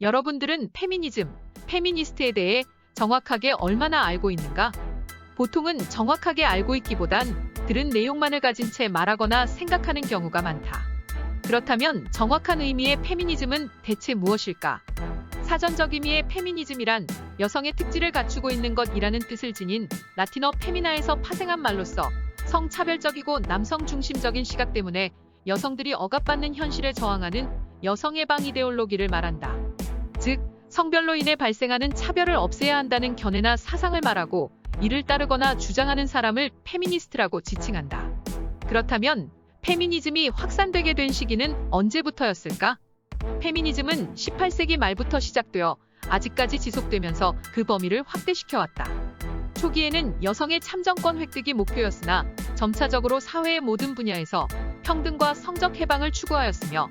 여러분들은 페미니즘, 페미니스트에 대해 정확하게 얼마나 알고 있는가? 보통은 정확하게 알고 있기보단 들은 내용만을 가진 채 말하거나 생각하는 경우가 많다. 그렇다면 정확한 의미의 페미니즘은 대체 무엇일까? 사전적 의미의 페미니즘이란 여성의 특질을 갖추고 있는 것이라는 뜻을 지닌 라틴어 페미나에서 파생한 말로서 성차별적이고 남성 중심적인 시각 때문에 여성들이 억압받는 현실에 저항하는 여성 해방 이데올로기를 말한다. 즉, 성별로 인해 발생하는 차별을 없애야 한다는 견해나 사상을 말하고 이를 따르거나 주장하는 사람을 페미니스트라고 지칭한다. 그렇다면 페미니즘이 확산되게 된 시기는 언제부터였을까? 페미니즘은 18세기 말부터 시작되어 아직까지 지속되면서 그 범위를 확대시켜왔다. 초기에는 여성의 참정권 획득이 목표였으나 점차적으로 사회의 모든 분야에서 평등과 성적 해방을 추구하였으며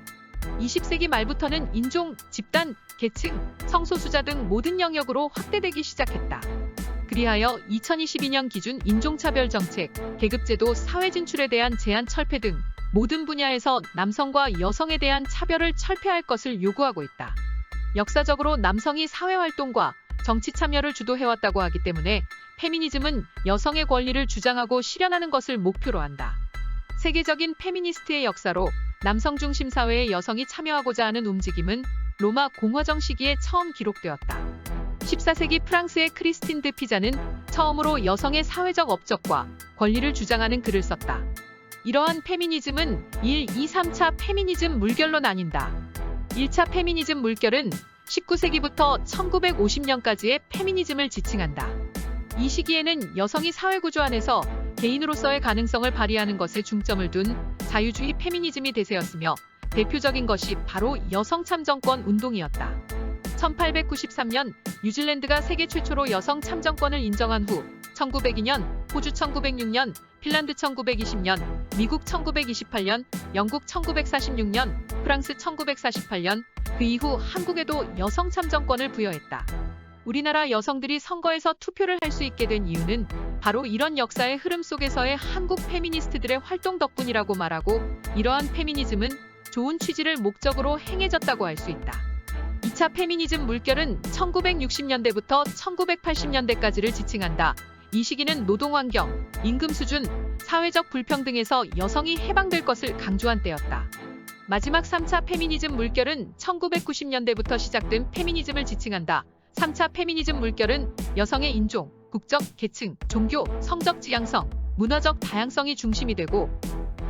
20세기 말부터는 인종, 집단, 계층, 성소수자 등 모든 영역으로 확대되기 시작했다. 그리하여 2022년 기준 인종차별 정책, 계급제도, 사회 진출에 대한 제한 철폐 등 모든 분야에서 남성과 여성에 대한 차별을 철폐할 것을 요구하고 있다. 역사적으로 남성이 사회활동과 정치 참여를 주도해왔다고 하기 때문에 페미니즘은 여성의 권리를 주장하고 실현하는 것을 목표로 한다. 세계적인 페미니스트의 역사로 남성 중심 사회에 여성이 참여하고자 하는 움직임은 로마 공화정 시기에 처음 기록되었다. 14세기 프랑스의 크리스틴 드 피자는 처음으로 여성의 사회적 업적과 권리를 주장하는 글을 썼다. 이러한 페미니즘은 1, 2, 3차 페미니즘 물결로 나뉜다. 1차 페미니즘 물결은 19세기부터 1950년까지의 페미니즘을 지칭한다. 이 시기에는 여성이 사회구조 안에서 개인으로서의 가능성을 발휘하는 것에 중점을 둔 자유주의 페미니즘이 대세였으며 대표적인 것이 바로 여성 참정권 운동이었다. 1893년 뉴질랜드가 세계 최초로 여성 참정권을 인정한 후 1902년, 호주 1906년, 핀란드 1920년, 미국 1928년, 영국 1946년, 프랑스 1948년, 그 이후 한국에도 여성 참정권을 부여했다. 우리나라 여성들이 선거에서 투표를 할 수 있게 된 이유는 바로 이런 역사의 흐름 속에서의 한국 페미니스트들의 활동 덕분이라고 말하고, 이러한 페미니즘은 좋은 취지를 목적으로 행해졌다고 할 수 있다. 2차 페미니즘 물결은 1960년대부터 1980년대까지를 지칭한다. 이 시기는 노동환경, 임금 수준, 사회적 불평등에서 여성이 해방될 것을 강조한 때였다. 마지막 3차 페미니즘 물결은 1990년대부터 시작된 페미니즘을 지칭한다. 3차 페미니즘 물결은 여성의 인종, 국적, 계층, 종교, 성적 지향성, 문화적 다양성이 중심이 되고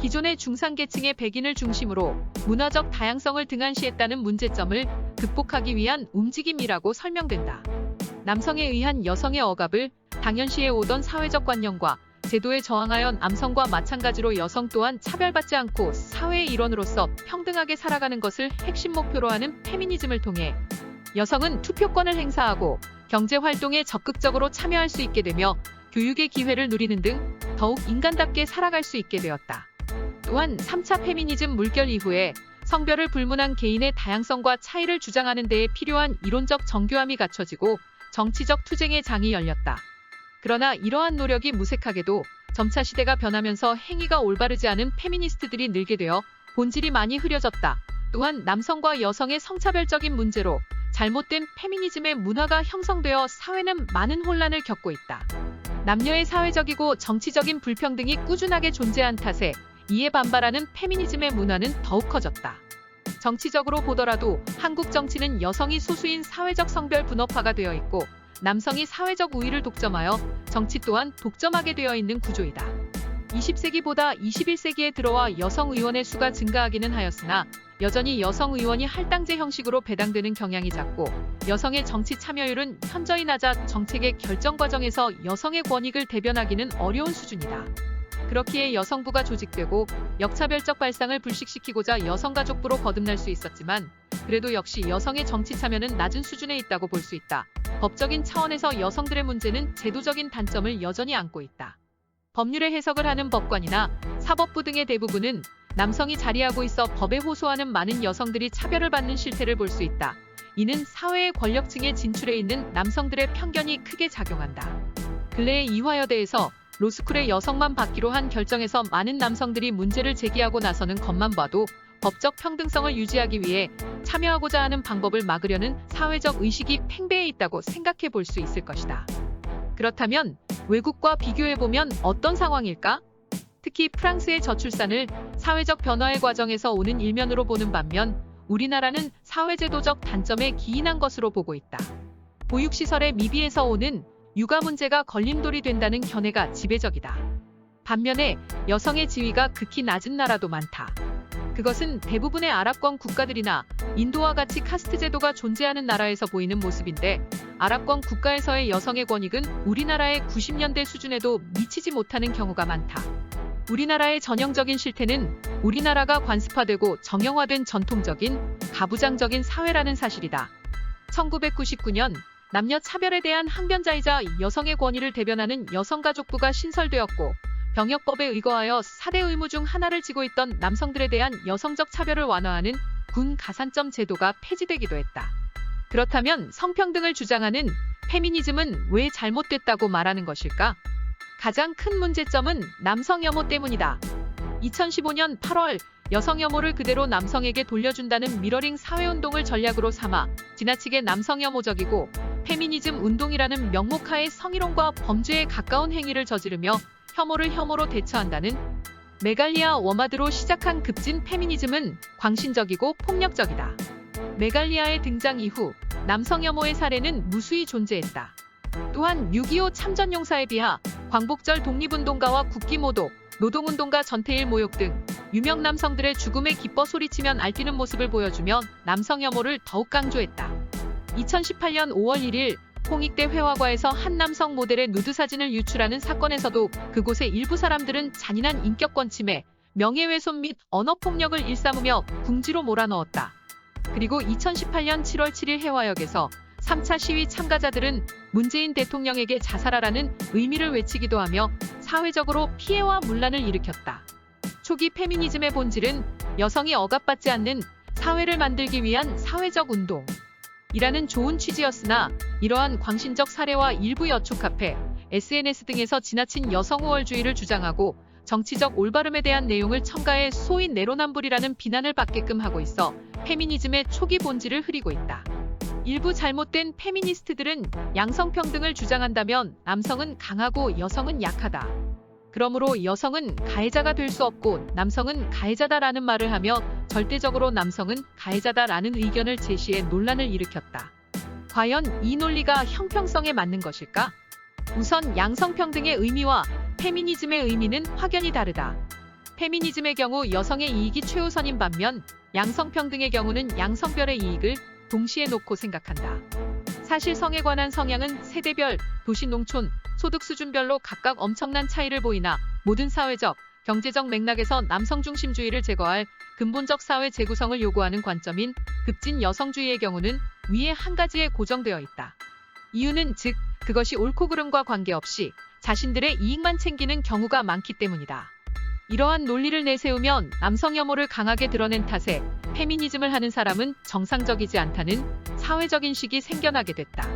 기존의 중상계층의 백인을 중심으로 문화적 다양성을 등한시했다는 문제점을 극복하기 위한 움직임이라고 설명된다. 남성에 의한 여성의 억압을 당연시해 오던 사회적 관념과 제도에 저항하여 남성과 마찬가지로 여성 또한 차별받지 않고 사회의 일원으로서 평등하게 살아가는 것을 핵심 목표로 하는 페미니즘을 통해 여성은 투표권을 행사하고 경제활동에 적극적으로 참여할 수 있게 되며 교육의 기회를 누리는 등 더욱 인간답게 살아갈 수 있게 되었다. 또한 3차 페미니즘 물결 이후에 성별을 불문한 개인의 다양성과 차이를 주장하는 데에 필요한 이론적 정교함이 갖춰지고 정치적 투쟁의 장이 열렸다. 그러나 이러한 노력이 무색하게도 점차 시대가 변하면서 행위가 올바르지 않은 페미니스트들이 늘게 되어 본질이 많이 흐려졌다. 또한 남성과 여성의 성차별적인 문제로 잘못된 페미니즘의 문화가 형성되어 사회는 많은 혼란을 겪고 있다. 남녀의 사회적이고 정치적인 불평등이 꾸준하게 존재한 탓에 이에 반발하는 페미니즘의 문화는 더욱 커졌다. 정치적으로 보더라도 한국 정치는 여성이 소수인 사회적 성별 분업화가 되어 있고 남성이 사회적 우위를 독점하여 정치 또한 독점하게 되어 있는 구조이다. 20세기보다 21세기에 들어와 여성 의원의 수가 증가하기는 하였으나 여전히 여성 의원이 할당제 형식으로 배당되는 경향이 잦고 여성의 정치 참여율은 현저히 낮아 정책의 결정 과정에서 여성의 권익을 대변하기는 어려운 수준이다. 그렇기에 여성부가 조직되고 역차별적 발상을 불식시키고자 여성가족부로 거듭날 수 있었지만 그래도 역시 여성의 정치 참여는 낮은 수준에 있다고 볼 수 있다. 법적인 차원에서 여성들의 문제는 제도적인 단점을 여전히 안고 있다. 법률의 해석을 하는 법관이나 사법부 등의 대부분은 남성이 자리하고 있어 법에 호소하는 많은 여성들이 차별을 받는 실태를 볼 수 있다. 이는 사회의 권력층에 진출해 있는 남성들의 편견이 크게 작용한다. 근래의 이화여대에서 로스쿨에 여성만 받기로 한 결정에서 많은 남성들이 문제를 제기하고 나서는 것만 봐도 법적 평등성을 유지하기 위해 참여하고자 하는 방법을 막으려는 사회적 의식이 팽배해 있다고 생각해 볼 수 있을 것이다. 그렇다면 외국과 비교해보면 어떤 상황일까? 특히 프랑스의 저출산을 사회적 변화의 과정에서 오는 일면으로 보는 반면 우리나라는 사회제도적 단점에 기인한 것으로 보고 있다. 보육시설의 미비에서 오는 육아 문제가 걸림돌이 된다는 견해가 지배적이다. 반면에 여성의 지위가 극히 낮은 나라도 많다. 그것은 대부분의 아랍권 국가들이나 인도와 같이 카스트 제도가 존재하는 나라에서 보이는 모습인데 아랍권 국가에서의 여성의 권익은 우리나라의 90년대 수준에도 미치지 못하는 경우가 많다. 우리나라의 전형적인 실태는 우리나라가 관습화되고 정형화된 전통적인 가부장적인 사회라는 사실이다. 1999년 남녀 차별에 대한 항변자이자 여성의 권위를 대변하는 여성가족부가 신설되었고 병역법에 의거하여 4대 의무 중 하나를 지고 있던 남성들에 대한 여성적 차별을 완화하는 군 가산점 제도가 폐지되기도 했다. 그렇다면 성평등을 주장하는 페미니즘은 왜 잘못됐다고 말하는 것일까? 가장 큰 문제점은 남성 혐오 때문이다. 2015년 8월 여성 혐오를 그대로 남성에게 돌려준다는 미러링 사회운동을 전략으로 삼아 지나치게 남성 혐오적이고 페미니즘 운동이라는 명목하에 성희롱과 범죄에 가까운 행위를 저지르며 혐오를 혐오로 대처한다는 메갈리아 워마드로 시작한 급진 페미니즘은 광신적이고 폭력적이다. 메갈리아의 등장 이후 남성 혐오의 사례는 무수히 존재했다. 또한 6.25 참전용사의 비하, 광복절 독립운동가와 국기모독, 노동운동가 전태일 모욕 등 유명 남성들의 죽음에 기뻐 소리치면 알뛰는 모습을 보여주며 남성 혐오를 더욱 강조했다. 2018년 5월 1일 홍익대 회화과에서 한 남성 모델의 누드 사진을 유출하는 사건에서도 그곳의 일부 사람들은 잔인한 인격권 침해, 명예훼손 및 언어폭력을 일삼으며 궁지로 몰아넣었다. 그리고 2018년 7월 7일 해화역에서 3차 시위 참가자들은 문재인 대통령에게 자살하라는 의미를 외치기도 하며 사회적으로 피해와 문란을 일으켰다. 초기 페미니즘의 본질은 여성이 억압받지 않는 사회를 만들기 위한 사회적 운동. 이라는 좋은 취지였으나 이러한 광신적 사례와 일부 여초 카페, SNS 등에서 지나친 여성 우월주의를 주장하고 정치적 올바름에 대한 내용을 첨가해 소위 내로남불이라는 비난을 받게끔 하고 있어 페미니즘의 초기 본질을 흐리고 있다. 일부 잘못된 페미니스트들은 양성평등을 주장한다면 남성은 강하고 여성은 약하다. 그러므로 여성은 가해자가 될 수 없고 남성은 가해자다라는 말을 하며 절대적으로 남성은 가해자다라는 의견을 제시해 논란을 일으켰다. 과연 이 논리가 형평성에 맞는 것일까? 우선 양성평등의 의미와 페미니즘의 의미는 확연히 다르다. 페미니즘의 경우 여성의 이익이 최우선인 반면 양성평등의 경우는 양성별의 이익을 동시에 놓고 생각한다. 사실 성에 관한 성향은 세대별, 도시 농촌, 소득 수준별로 각각 엄청난 차이를 보이나 모든 사회적, 경제적 맥락에서 남성 중심주의를 제거할 근본적 사회 재구성을 요구하는 관점인 급진 여성주의의 경우는 위에 한 가지에 고정되어 있다. 이유는 즉 그것이 옳고 그름과 관계없이 자신들의 이익만 챙기는 경우가 많기 때문이다. 이러한 논리를 내세우면 남성 혐오를 강하게 드러낸 탓에 페미니즘을 하는 사람은 정상적이지 않다는 사회적 인식이 생겨나게 됐다.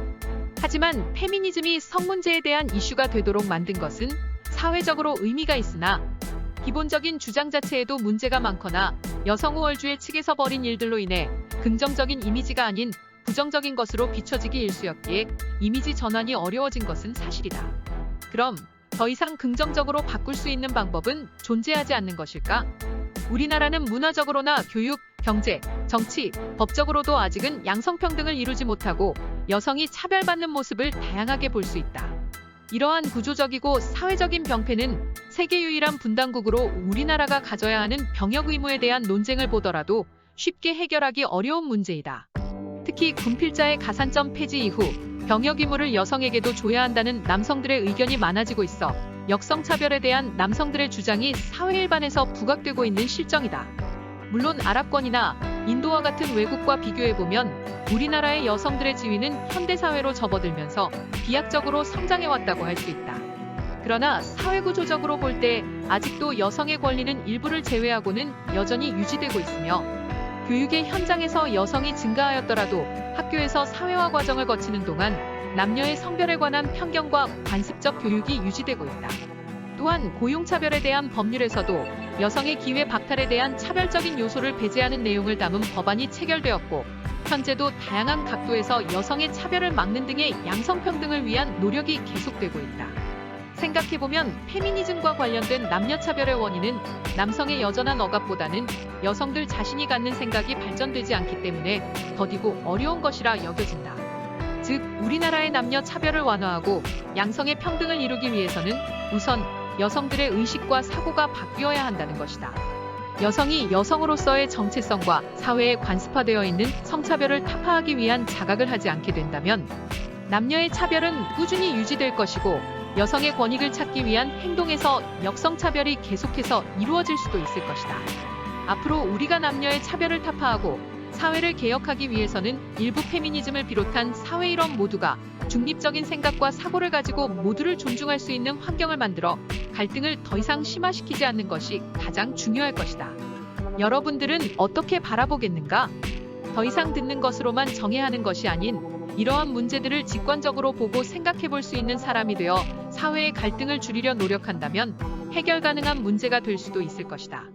하지만 페미니즘이 성 문제에 대한 이슈가 되도록 만든 것은 사회적으로 의미가 있으나 기본적인 주장 자체에도 문제가 많거나 여성 우월주의 측에서 벌인 일들로 인해 긍정적인 이미지가 아닌 부정적인 것으로 비춰지기 일쑤였기에 이미지 전환이 어려워진 것은 사실이다. 그럼 더 이상 긍정적으로 바꿀 수 있는 방법은 존재하지 않는 것일까? 우리나라는 문화적으로나 교육, 경제, 정치, 법적으로도 아직은 양성평등을 이루지 못하고 여성이 차별받는 모습을 다양하게 볼 수 있다. 이러한 구조적이고 사회적인 병폐는 세계 유일한 분단국으로 우리나라가 가져야 하는 병역 의무에 대한 논쟁을 보더라도 쉽게 해결하기 어려운 문제이다. 특히 군필자의 가산점 폐지 이후 병역 의무를 여성에게도 줘야 한다는 남성들의 의견이 많아지고 있어 역성차별에 대한 남성들의 주장이 사회 일반에서 부각되고 있는 실정이다. 물론 아랍권이나 인도와 같은 외국과 비교해보면 우리나라의 여성들의 지위는 현대사회로 접어들면서 비약적으로 성장해왔다고 할 수 있다. 그러나 사회구조적으로 볼 때 아직도 여성의 권리는 일부를 제외하고는 여전히 유지되고 있으며 교육의 현장에서 여성이 증가하였더라도 학교에서 사회화 과정을 거치는 동안 남녀의 성별에 관한 편견과 관습적 교육이 유지되고 있다. 또한 고용차별에 대한 법률에서도 여성의 기회 박탈에 대한 차별적인 요소를 배제하는 내용을 담은 법안이 체결되었고, 현재도 다양한 각도에서 여성의 차별을 막는 등의 양성평등을 위한 노력이 계속되고 있다. 생각해보면 페미니즘과 관련된 남녀차별의 원인은 남성의 여전한 억압보다는 여성들 자신이 갖는 생각이 발전되지 않기 때문에 더디고 어려운 것이라 여겨진다. 즉, 우리나라의 남녀 차별을 완화하고 양성의 평등을 이루기 위해서는 우선 여성들의 의식과 사고가 바뀌어야 한다는 것이다. 여성이 여성으로서의 정체성과 사회에 관습화되어 있는 성차별을 타파하기 위한 자각을 하지 않게 된다면 남녀의 차별은 꾸준히 유지될 것이고, 여성의 권익을 찾기 위한 행동에서 역성차별이 계속해서 이루어질 수도 있을 것이다. 앞으로 우리가 남녀의 차별을 타파하고 사회를 개혁하기 위해서는 일부 페미니즘을 비롯한 사회 일원 모두가 중립적인 생각과 사고를 가지고 모두를 존중할 수 있는 환경을 만들어 갈등을 더 이상 심화시키지 않는 것이 가장 중요할 것이다. 여러분들은 어떻게 바라보겠는가? 더 이상 듣는 것으로만 정해하는 것이 아닌 이러한 문제들을 직관적으로 보고 생각해 볼 수 있는 사람이 되어 사회의 갈등을 줄이려 노력한다면 해결 가능한 문제가 될 수도 있을 것이다.